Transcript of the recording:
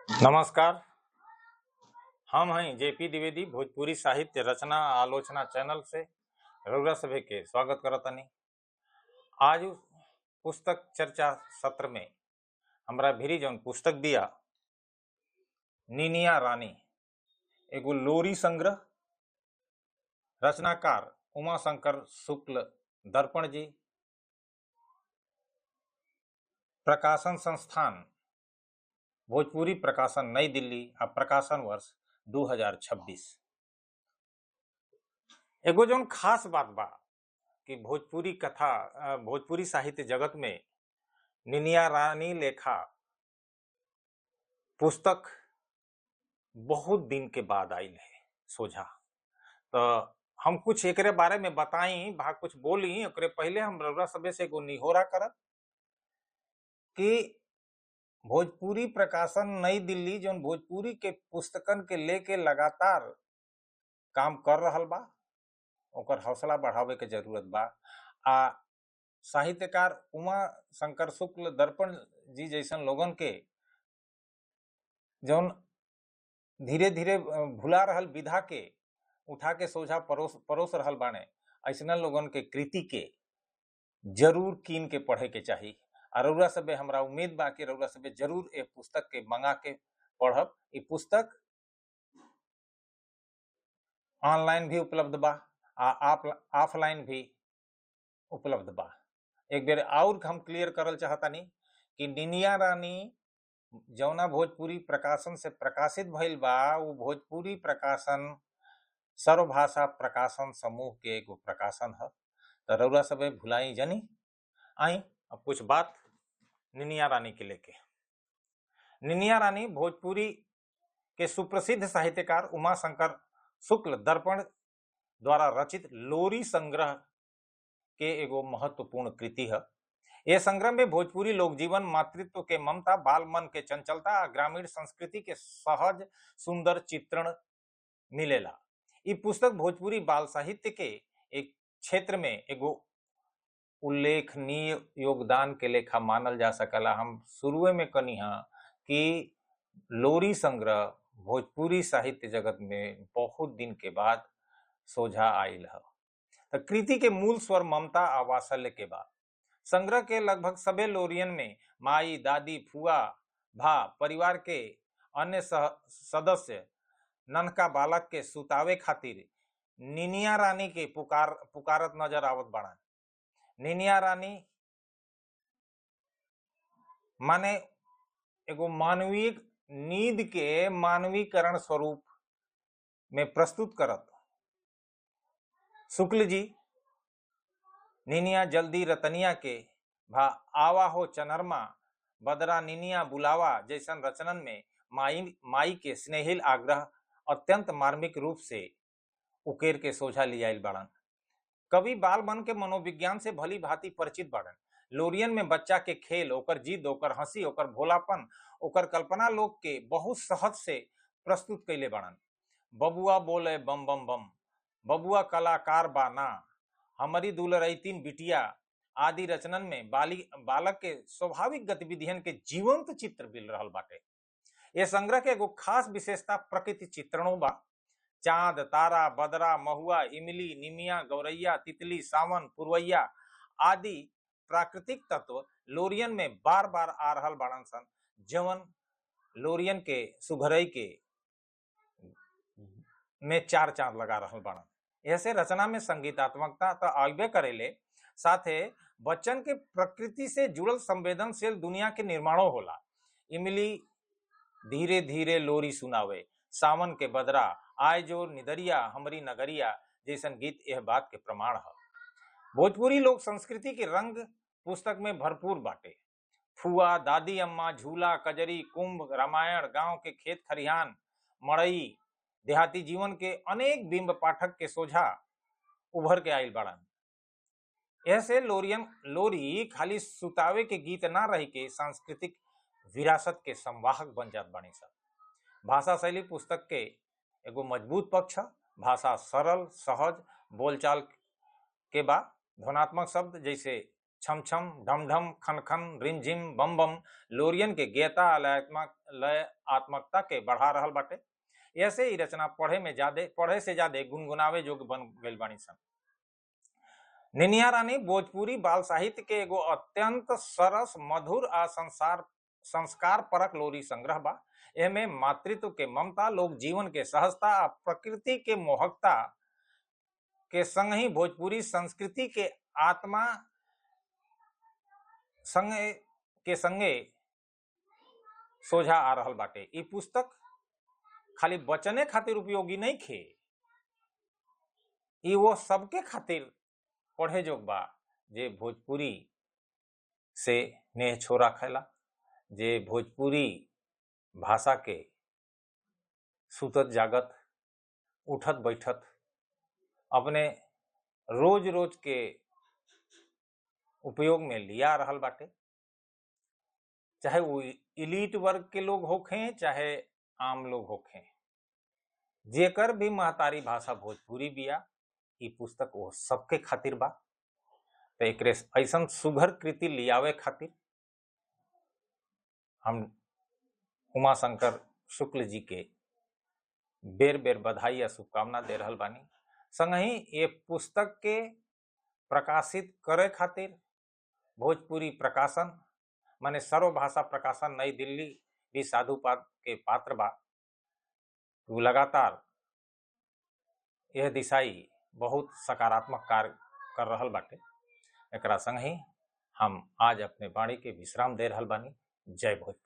नमस्कार। हम हैं जेपी द्विवेदी भोजपुरी साहित्य रचना आलोचना चैनल से रउरा सभे के स्वागत करतनी। आज पुस्तक चर्चा सत्र में हमरा भिरी जौन पुस्तक दिया निनिया रानी एगो लोरी संग्रह, रचनाकार उमाशंकर शुक्ल दर्पण जी, प्रकाशन संस्थान भोजपुरी प्रकाशन नई दिल्ली, आ प्रकाशन वर्ष 2026। एगो जौन खास बात बा कि भोजपुरी साहित्य जगत में निनिया रानी लेखा पुस्तक बहुत दिन के बाद आइल है सोझा। तो हम कुछ एकरे बारे में बताई, कुछ बोली। ओकरे पहले हम रउरा सभे से एगो निहोरा करब कि भोजपुरी प्रकाशन नई दिल्ली जौन भोजपुरी के पुस्तकन के लेके लगातार काम कर रहल बा, ओकर हौसला बढ़ावे के जरूरत बा। आ साहित्यकार उमा शंकर शुक्ल दर्पण जी जैसन लोगन के जौन धीरे धीरे भुला रहल विधा के उठा के सोझा परोस रहल बाने, ऐसना लोगन के कृति के जरूर कीन के पढ़े के चाही। और रउरा सभे हमरा उम्मीद बा कि रउरा सभे जरूर ए पुस्तक के मंगा के पढ़ब। ई पुस्तक ऑनलाइन भी उपलब्ध बा आ ऑफलाइन भी उपलब्ध बा। एक बेर और हम क्लियर करल चाहतानी कि निनिया रानी जौना भोजपुरी प्रकाशन से प्रकाशित भइल बा, वो भोजपुरी प्रकाशन सर्वभाषा प्रकाशन समूह के एगो प्रकाशन है। तो रउरा सभे भुलाई जानी। आई अब कुछ बात निनिया रानी के लेके। निनिया रानी भोजपुरी के सुप्रसिद्ध साहित्यकार उमा शंकर शुक्ल दर्पण द्वारा रचित लोरी संग्रह के एगो महत्वपूर्ण कृति है। यह संग्रह में भोजपुरी लोक जीवन, मातृत्व के ममता, बाल मन के चंचलता, ग्रामीण संस्कृति के सहज सुंदर चित्रण मिलेला। ये पुस्तक भोजपुरी बाल साहित्य के एक क्षेत्र में एगो उल्लेखनीय योगदान के लेखा मानल जा सकला। हम शुरुए में कनी हा कि लोरी संग्रह भोजपुरी साहित्य जगत में बहुत दिन के बाद सोझा आयल है। तो कृति के मूल स्वर ममता आ वात्सल्य के बाद संग्रह के लगभग सबे लोरियन में माई, दादी, फुआ, भा, परिवार के अन्य सदस्य ननका बालक के सुतावे खातिर निनिया रानी के पुकारत नजर आवत बाड़न। निनिया रानी माने एगो मानवीय नींद के मानवीकरण स्वरूप में प्रस्तुत करत। शुक्ल जी निनिया जल्दी रतनिया के, भा आवा हो चनरमा, बदरा निनिया बुलावा जैसन रचनन में माई के स्नेहिल आग्रह अत्यंत मार्मिक रूप से उकेर के सोझा लियाइल बाड़न। कवि बाल मन के मनोविज्ञान से भली भांति परिचित बाड़न। लोरियन में बच्चा के खेल, ओकर जिद, ओकर हंसी, ओकर भोलापन, ओकर कल्पना लोक के बहुत सहज से प्रस्तुत कैले बाड़न। बबुआ बोले बम बम बम, बबुआ कलाकार बाना, हमारी दुलरैतीन बिटिया आदि रचनन में बालक के स्वाभाविक गतिविधियन के जीवंत चित्र मिल रहल बाटे। ये संग्रह के एगो खास विशेषता प्रकृति चित्रणों बा। चांद, तारा, बदरा, महुआ, इमली, निमिया, गौरैया, तितली, सावन, पुरवैया आदि प्राकृतिक तत्व लोरियन में बार बार आ रहल बाड़न सन, जवन लोरियन के सुघरई के में चार चांद लगा रहल बाड़न। ऐसे रचना में संगीतात्मकता तो आइबे करेले, साथे बच्चन के प्रकृति से जुड़ल संवेदनशील दुनिया के निर्माणों होला। इमली धीरे धीरे लोरी सुनावे, सावन के बदरा आय जो निदरिया हमरी नगरिया जैसन गीत यह बात के प्रमाण है। भोजपुरी लोक संस्कृति के रंग पुस्तक में भरपूर बाटे। फुआ, दादी, अम्मा, झूला, कजरी, कुंभ, रामायण, गांव के खेत खरिहान, मड़ई, देहाती जीवन के अनेक बिंब पाठक के सोझा उभर के आइल बाड़न। ऐसे लोरी खाली सुतावे के गीत ना रही के सांस्कृतिक विरासत के संवाहक बन जात बानी सब। भाषा शैली पुस्तक के एगो मजबूत पक्ष है। भाषा सरल सहज बोलचाल के बा। ध्वनात्मक शब्द जैसे छम छम, ढम ढम, खन खन, रिम झिम, बम बम लोरियन के गेयता लयात्मकता के बढ़ा रहल बाटे। ऐसे ही रचना पढ़े से ज्यादा गुनगुनावे जोग बन गइल बानी सन। निनिया रानी भोजपुरी बाल साहित्य के एगो अत्यंत सरस, मधुर आ संस्कार परक लोरी संग्रह बा। एमे मातृत्व के ममता, लोक जीवन के सहजता आ प्रकृति के मोहकता के संग ही भोजपुरी संस्कृति के आत्मा संगे सोझा आ रहल बाटे। ई पुस्तक खाली बचने खातिर उपयोगी नहीं खे, ई वो सबके खातिर पढ़े जोग बा जे भोजपुरी से नेह छोरा खेला, जे भोजपुरी भाषा के सुतत जागत, उठत बैठत अपने रोज रोज के उपयोग में लिया रहल बाटे। चाहे वो इलीट वर्ग के लोग होखें, चाहे आम लोग होखें, जेकर भी महतारी भाषा भोजपुरी बिया, ई पुस्तक वो सबके खातिर बा। तो एकरे ऐसन सुघर कृति लियावे खातिर हम उमाशंकर शुक्ल जी के बेर बेर बधाई या शुभकामना दे रहल बानी। संगही ये पुस्तक के प्रकाशित करे खातिर भोजपुरी प्रकाशन माने सर्वभाषा प्रकाशन नई दिल्ली भी साधुवाद के पात्र बा। वो लगातार यह दिशाई बहुत सकारात्मक कार्य कर रहल बाटे। एकरा संग ही हम आज अपने वाणी के विश्राम दे रहल बानी। जय भोजपुरी।